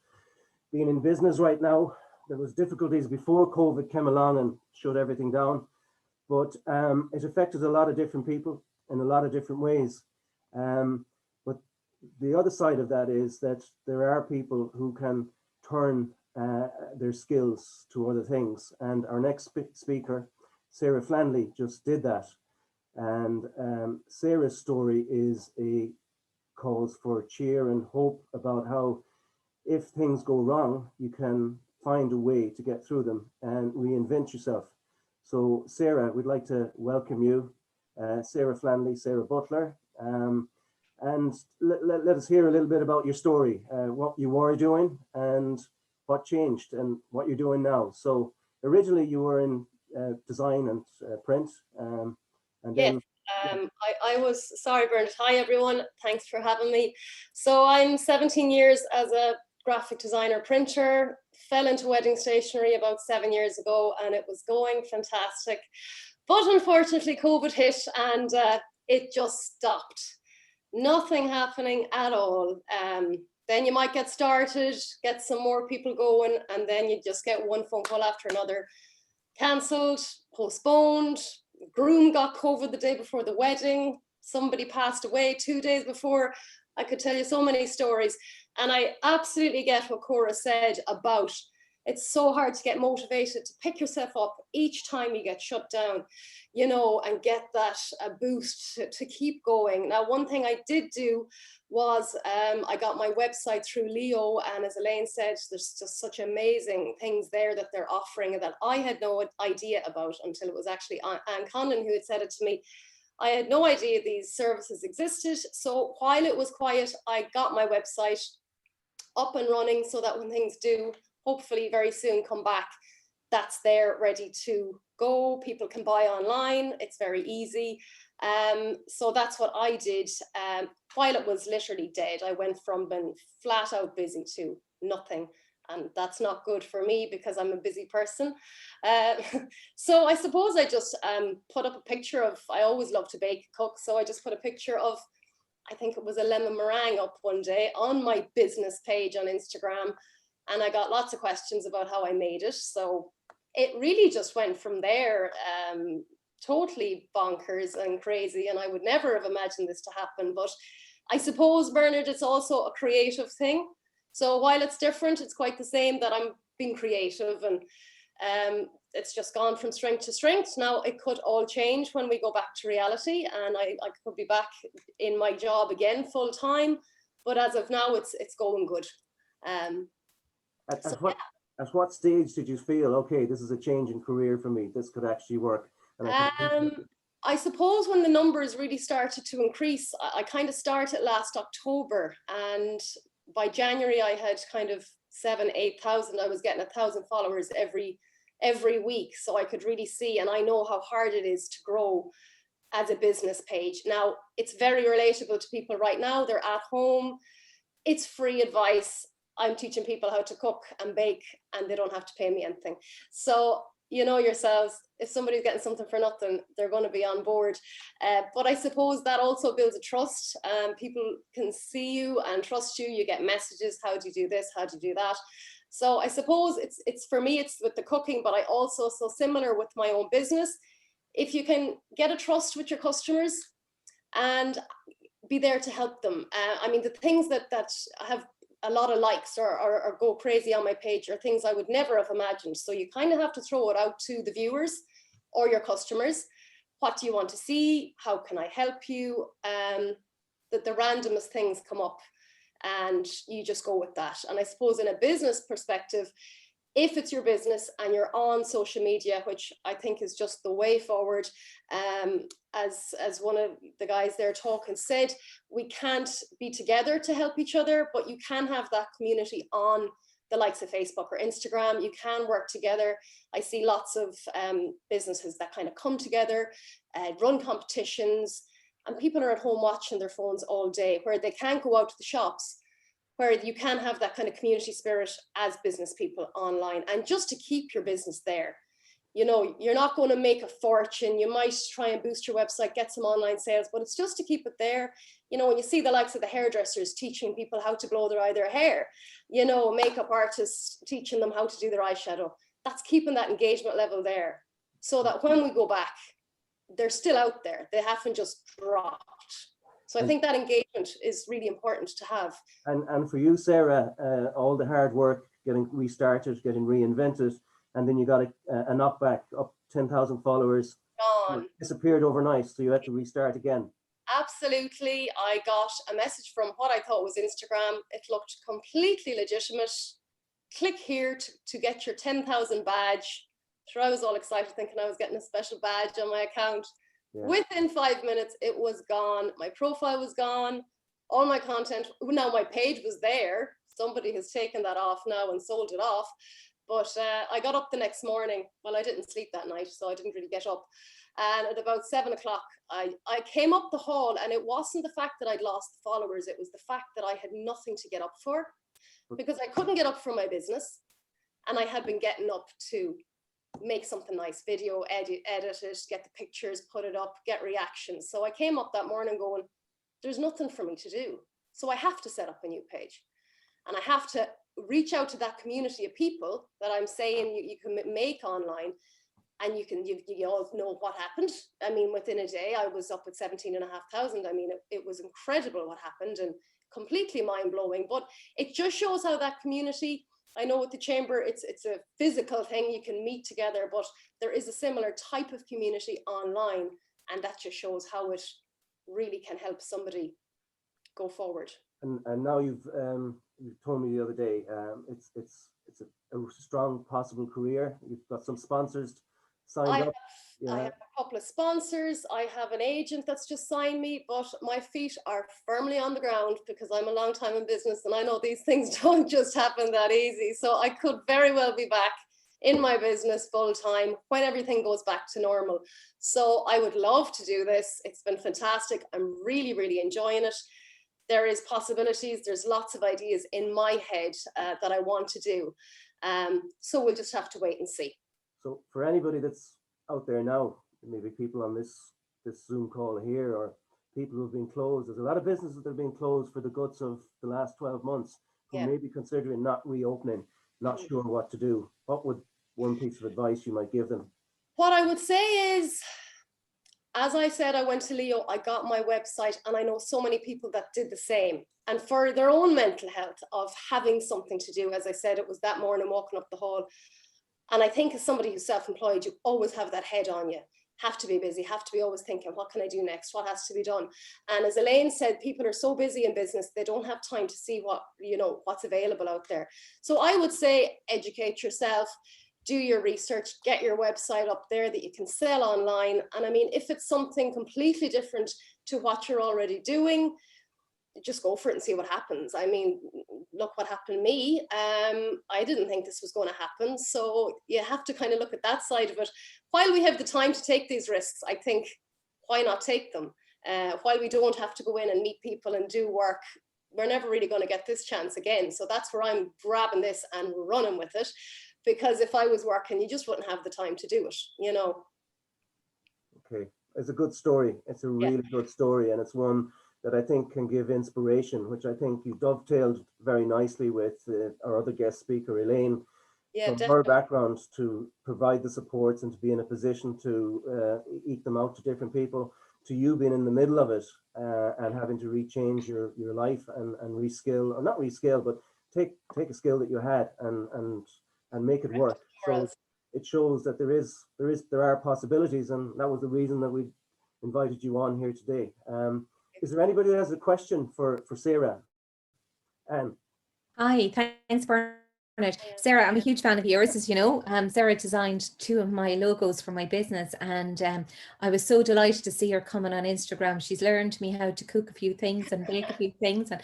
A: being in business right now. There was difficulties before COVID came along and shut everything down, but it affected a lot of different people in a lot of different ways. But the other side of that is that there are people who can turn their skills to other things. And our next speaker, Sarah Flanley, just did that. And Sarah's story is a cause for cheer and hope about how, if things go wrong, you can find a way to get through them and reinvent yourself. So Sarah, we'd like to welcome you, Sarah Flanley, Sarah Butler, and let us hear a little bit about your story, what you were doing and what changed and what you're doing now. So originally you were in design and print, and then...
M: Yes, I was, sorry Bernard, hi everyone, thanks for having me. So I'm 17 years as a graphic designer printer, fell into wedding stationery about 7 years ago, and it was going fantastic. But unfortunately COVID hit and it just stopped. Nothing happening at all. Then you might get started, get some more people going, and then you just get one phone call after another. Cancelled, postponed, groom got COVID the day before the wedding, somebody passed away 2 days before. I could tell you so many stories. And I absolutely get what Cora said about it's so hard to get motivated to pick yourself up each time you get shut down, you know, and get that boost to keep going. Now, one thing I did do was I got my website through Leo, and as Elaine said, there's just such amazing things there that they're offering that I had no idea about until it was actually Anne Condon who had said it to me. I had no idea these services existed. So while it was quiet, I got my website up and running so that when things do hopefully very soon come back, that's there ready to go. People can buy online. It's very easy. So that's what I did. While it was literally dead, I went from being flat out busy to nothing. And that's not good for me because I'm a busy person. So I suppose I just put up a picture of, I always love to bake, cook. So I just put a picture of, I think it was a lemon meringue up one day on my business page on Instagram. And I got lots of questions about how I made it. So it really just went from there, totally bonkers and crazy. And I would never have imagined this to happen. But I suppose, Bernard, it's also a creative thing. So while it's different, it's quite the same that I'm being creative, and it's just gone from strength to strength. Now it could all change when we go back to reality, and I could be back in my job again full time. But as of now, it's going good.
A: At what stage did you feel, okay, this is a change in career for me, this could actually work?
M: I suppose when the numbers really started to increase, I kind of started last October, and by January I had kind of 7,000-8,000. I was getting 1,000 followers every week, so I could really see, and I know how hard it is to grow as a business page. Now it's very relatable to people right now. They're at home, it's free advice. I'm teaching people how to cook and bake, and they don't have to pay me anything. So you know yourselves, if somebody's getting something for nothing, they're going to be on board. But I suppose that also builds a trust. People can see you and trust you. You get messages, how do you do this? How do you do that? So I suppose it's for me, it's with the cooking, but I also, so similar with my own business, if you can get a trust with your customers and be there to help them. I mean, the things that have a lot of likes or go crazy on my page are things I would never have imagined. So you kind of have to throw it out to the viewers or your customers. What do you want to see? How can I help you? That the randomest things come up and you just go with that. And I suppose in a business perspective, if it's your business and you're on social media, which I think is just the way forward, as one of the guys there talking said, we can't be together to help each other, but you can have that community on the likes of Facebook or Instagram. You can work together. I see lots of businesses that kind of come together, run competitions, and people are at home watching their phones all day, where they can't go out to the shops, where you can have that kind of community spirit as business people online, and just to keep your business there. You know, you're not going to make a fortune. You might try and boost your website, get some online sales, but it's just to keep it there. You know, when you see the likes of the hairdressers teaching people how to blow dry their hair, you know, makeup artists teaching them how to do their eyeshadow, that's keeping that engagement level there, so that when we go back, they're still out there. They haven't just dropped. So I think that engagement is really important to have.
A: And for you, Sarah, all the hard work, getting restarted, getting reinvented, and then you got a knockback, up 10,000 followers,
M: gone,
A: disappeared overnight, so you had to restart again.
M: Absolutely. I got a message from what I thought was Instagram. It looked completely legitimate. Click here to get your 10,000 badge. Sure, I was all excited thinking I was getting a special badge on my account. Yeah. Within 5 minutes, it was gone. My profile was gone. All my content, now my page was there. Somebody has taken that off now and sold it off. But I got up the next morning. Well, I didn't sleep that night, so I didn't really get up. And at about 7 o'clock, I came up the hall, and it wasn't the fact that I'd lost the followers. It was the fact that I had nothing to get up for, because I couldn't get up for my business. And I had been getting up to make something nice, video, edit it, get the pictures, put it up, get reactions. So I came up that morning going, there's nothing for me to do. So I have to set up a new page, and I have to reach out to that community of people that I'm saying you can make online, and you all know what happened. I mean, within a day, I was up at 17,500. I mean, it was incredible what happened, and completely mind blowing, but it just shows how that community, I know with the Chamber, it's a physical thing, you can meet together, but there is a similar type of community online, and that just shows how it really can help somebody go forward.
A: And now you've told me the other day, it's a strong possible career. You've got some sponsors signed up.
M: I have a couple of sponsors. I have an agent that's just signed me, but my feet are firmly on the ground because I'm a long time in business, and I know these things don't just happen that easy. So I could very well be back in my business full time when everything goes back to normal. So I would love to do this. It's been fantastic. I'm really, really enjoying it. There is possibilities. There's lots of ideas in my head that I want to do. So we'll just have to wait and see.
A: So for anybody that's out there now, maybe people on this Zoom call here, or people who've been closed, there's a lot of businesses that have been closed for the guts of the last 12 months, who may be considering not reopening, not sure what to do. What would one piece of advice you might give them?
M: What I would say is, as I said, I went to Leo, I got my website, and I know so many people that did the same. And for their own mental health of having something to do, as I said, it was that morning walking up the hall. And I think as somebody who's self-employed, you always have that head on you. Have to be busy, have to be always thinking, what can I do next? What has to be done? And as Elaine said, people are so busy in business, they don't have time to see what's available out there. So I would say educate yourself, do your research, get your website up there that you can sell online. And I mean, if it's something completely different to what you're already doing, just go for it and see what happens. I mean, look what happened to me. I didn't think this was going to happen. So you have to kind of look at that side of it. While we have the time to take these risks, I think, why not take them? While we don't have to go in and meet people and do work, we're never really going to get this chance again. So that's where I'm grabbing this and running with it. Because if I was working, you just wouldn't have the time to do it,
A: Okay, it's a good story. It's a really good story, and it's one that I think can give inspiration, which I think you dovetailed very nicely with our other guest speaker, Elaine, from her background, to provide the supports and to be in a position to eke them out to different people, to you being in the middle of it and having to rechange your life and reskill, or not reskill, but take a skill that you had and make it work. So it shows that there are possibilities, and that was the reason that we invited you on here today. Is there anybody that has a question for Sarah? Anne.
D: Hi, thanks, Bernard. Sarah, I'm a huge fan of yours, as you know. Sarah designed 2 of my logos for my business, and I was so delighted to see her coming on Instagram. She's learned me how to cook a few things and bake a few things and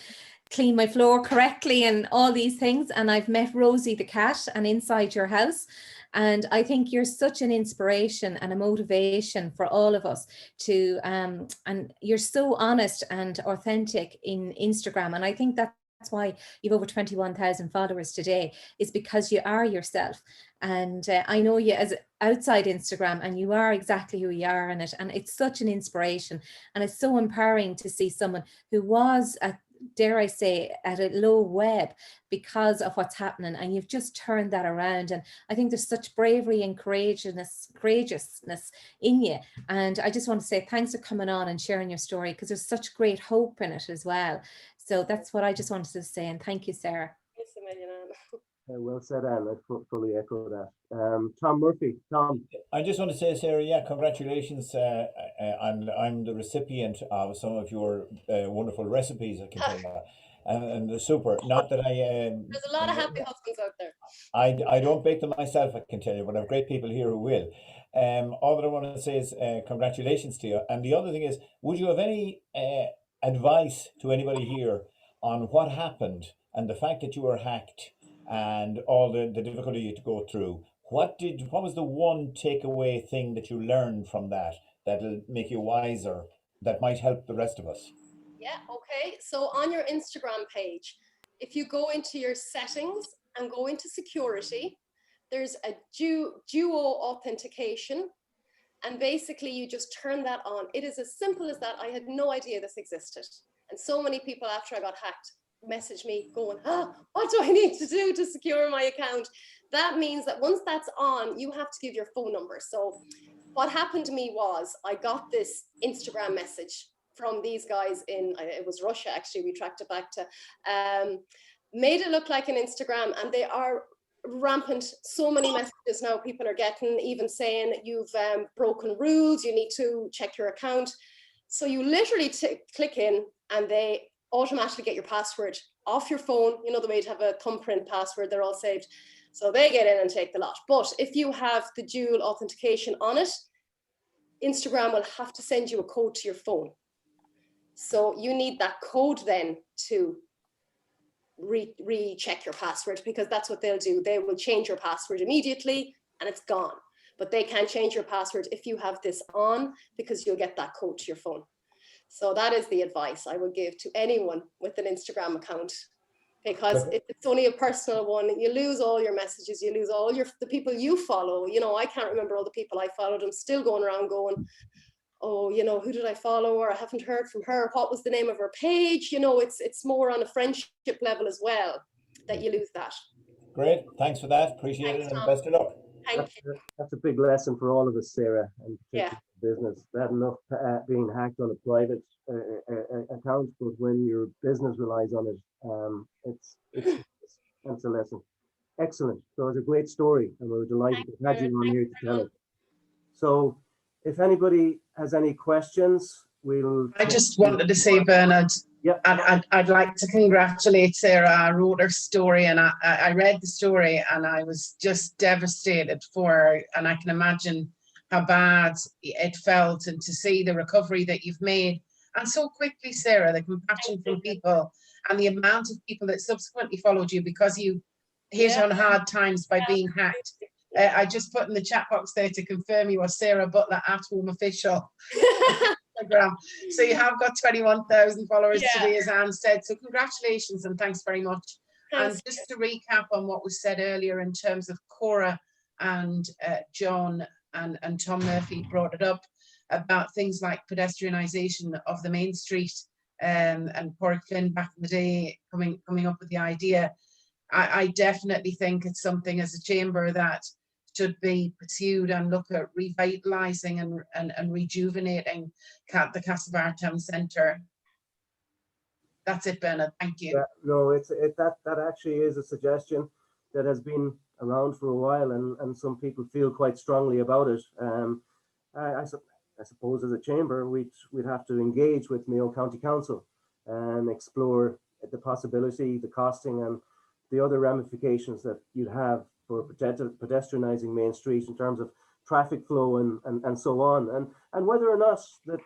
D: clean my floor correctly and all these things. And I've met Rosie the cat and inside your house. And I think you're such an inspiration and a motivation for all of us to, and you're so honest and authentic in Instagram. And I think that's why you've over 21,000 followers today, is because you are yourself. And I know you as outside Instagram, and you are exactly who you are in it. And it's such an inspiration. And it's so empowering to see someone who was dare I say, at a low web because of what's happening, and you've just turned that around. And I think there's such bravery and courageousness in you. And I just want to say thanks for coming on and sharing your story, because there's such great hope in it as well. So that's what I just wanted to say, and thank you, Sarah.
M: Thanks a million, Anne.
A: Well said, Anne. I fully echo that. Tom Murphy. Tom.
K: I just want to say, Sarah, congratulations. I'm the recipient of some of your wonderful recipes, I can tell you. And they're super. Not that
M: there's a lot of happy husbands out there.
K: I don't bake them myself, I can tell you, but I have great people here who will. All that I want to say is congratulations to you. And the other thing is, would you have any advice to anybody here on what happened and the fact that you were hacked and all the difficulty you had to go through? What was the one takeaway thing that you learned from that'll make you wiser, that might help the rest of us?
M: Yeah, okay. So on your Instagram page, if you go into your settings and go into security, there's a duo authentication. And basically you just turn that on. It is as simple as that. I had no idea this existed. And so many people after I got hacked messaged me going, what do I need to do to secure my account? That means that once that's on, you have to give your phone number. So what happened to me was I got this Instagram message from these guys it was Russia, actually, we tracked it back to, made it look like an Instagram, and they are rampant. So many messages now people are getting, even saying you've broken rules, you need to check your account. So you literally click in and they automatically get your password off your phone. You know, the way to have a thumbprint password, they're all saved. So they get in and take the lot. But if you have the dual authentication on it, Instagram will have to send you a code to your phone. So you need that code then to recheck your password, because that's what they'll do. They will change your password immediately and it's gone. But they can't change your password if you have this on, because you'll get that code to your phone. So that is the advice I would give to anyone with an Instagram account, because it's only a personal one. You lose all your messages, you lose all the people you follow. You know, I can't remember all the people I followed. I'm still going around going, oh, you know, who did I follow? Or I haven't heard from her. What was the name of her page? You know, it's more on a friendship level as well that you lose that.
K: Great, thanks for that. Appreciate it, and best of luck.
M: Thank you.
A: That's a big lesson for all of us, Sarah, and
M: Yeah.
A: business. Bad enough being hacked on a private account, but when your business relies on it, it's a lesson. Excellent. So it's a great story, and we're delighted to have you on here to tell it. So, if anybody has any questions, we'll.
N: I just wanted to say, Bernard, I'd like to congratulate Sarah. I wrote her story, and I read the story, and I was just devastated for her. And I can imagine how bad it felt, and to see the recovery that you've made, and so quickly, Sarah, the compassion from people, and the amount of people that subsequently followed you because you hit on hard times by being hacked. I just put in the chat box there to confirm you are Sarah Butler @home official. Instagram. So you have got 21,000 followers today, as Anne said. So congratulations and thanks very much. Thanks. And just to recap on what was said earlier in terms of Cora and John and Tom Murphy brought it up about things like pedestrianisation of the main street, and Porrick Flynn back in the day coming up with the idea. I definitely think it's something as a chamber that should be pursued, and look at revitalising and rejuvenating the Castlebar Town Centre. That's it, Bernard. Thank you.
A: Yeah, no, that actually is a suggestion that has been around for a while, and some people feel quite strongly about it. I suppose as a chamber, we'd have to engage with Mayo County Council and explore the possibility, the costing, and the other ramifications that you'd have for pedestrianising Main Street in terms of traffic flow and so on, and whether or not that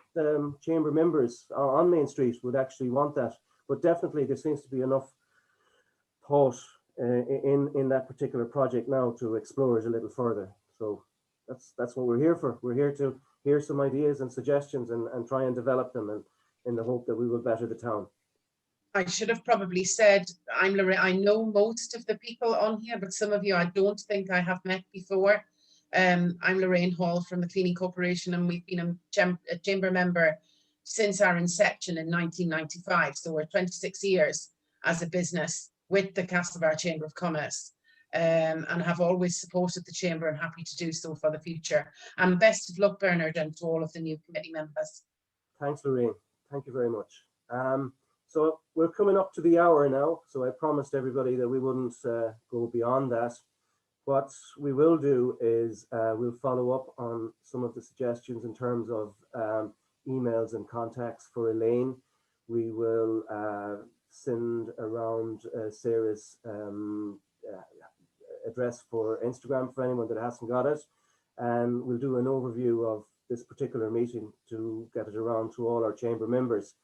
A: chamber members on Main Street would actually want that. But definitely there seems to be enough thought in that particular project now to explore it a little further. So that's what we're here for. We're here to hear some ideas and suggestions and try and develop them, and in the hope that we will better the town.
N: I should have probably said, I'm Lorraine. I know most of the people on here, but some of you I don't think I have met before. I'm Lorraine Hall from the Cleaning Corporation, and we've been a chamber member since our inception in 1995. So we're 26 years as a business with the Castlebar Chamber of Commerce, and have always supported the chamber and happy to do so for the future. And best of luck, Bernard, and to all of the new committee members.
A: Thanks, Lorraine. Thank you very much. So we're coming up to the hour now, so I promised everybody that we wouldn't go beyond that. What we will do is we'll follow up on some of the suggestions in terms of emails and contacts for Elaine. We will send around Sarah's address for Instagram for anyone that hasn't got it, and we'll do an overview of this particular meeting to get it around to all our chamber members.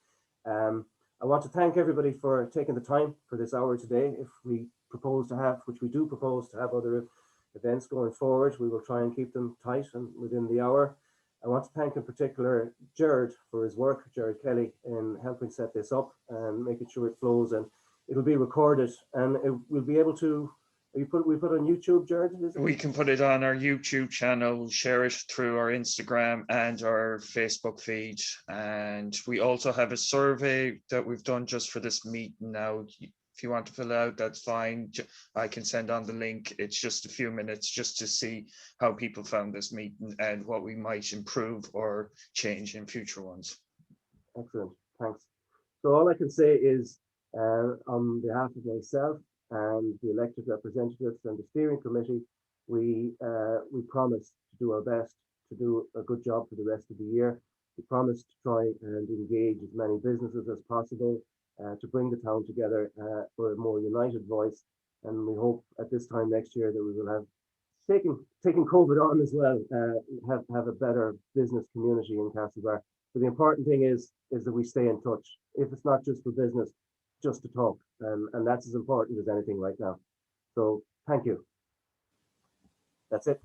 A: I want to thank everybody for taking the time for this hour today. If we propose to have, which we do propose to have, other events going forward, we will try and keep them tight and within the hour. I want to thank in particular Jared for his work, Jared Kelly, in helping set this up and making sure it flows, and it'll be recorded and it will be able to, we put on YouTube, Jared?
E: We can put it on our YouTube channel, share it through our Instagram and our Facebook feed. And we also have a survey that we've done just for this meeting now. If you want to fill out, that's fine. I can send on the link. It's just a few minutes just to see how people found this meeting and what we might improve or change in future ones.
A: Excellent, thanks. So all I can say is on behalf of myself and the elected representatives and the steering committee, we promise to do our best to do a good job for the rest of the year. We promise to try and engage as many businesses as possible to bring the town together for a more united voice. And we hope at this time next year that we will have, taking COVID on as well, have a better business community in Castlebar. But the important thing is that we stay in touch. If it's not just for business, just to talk, and that's as important as anything right now. So thank you. That's it.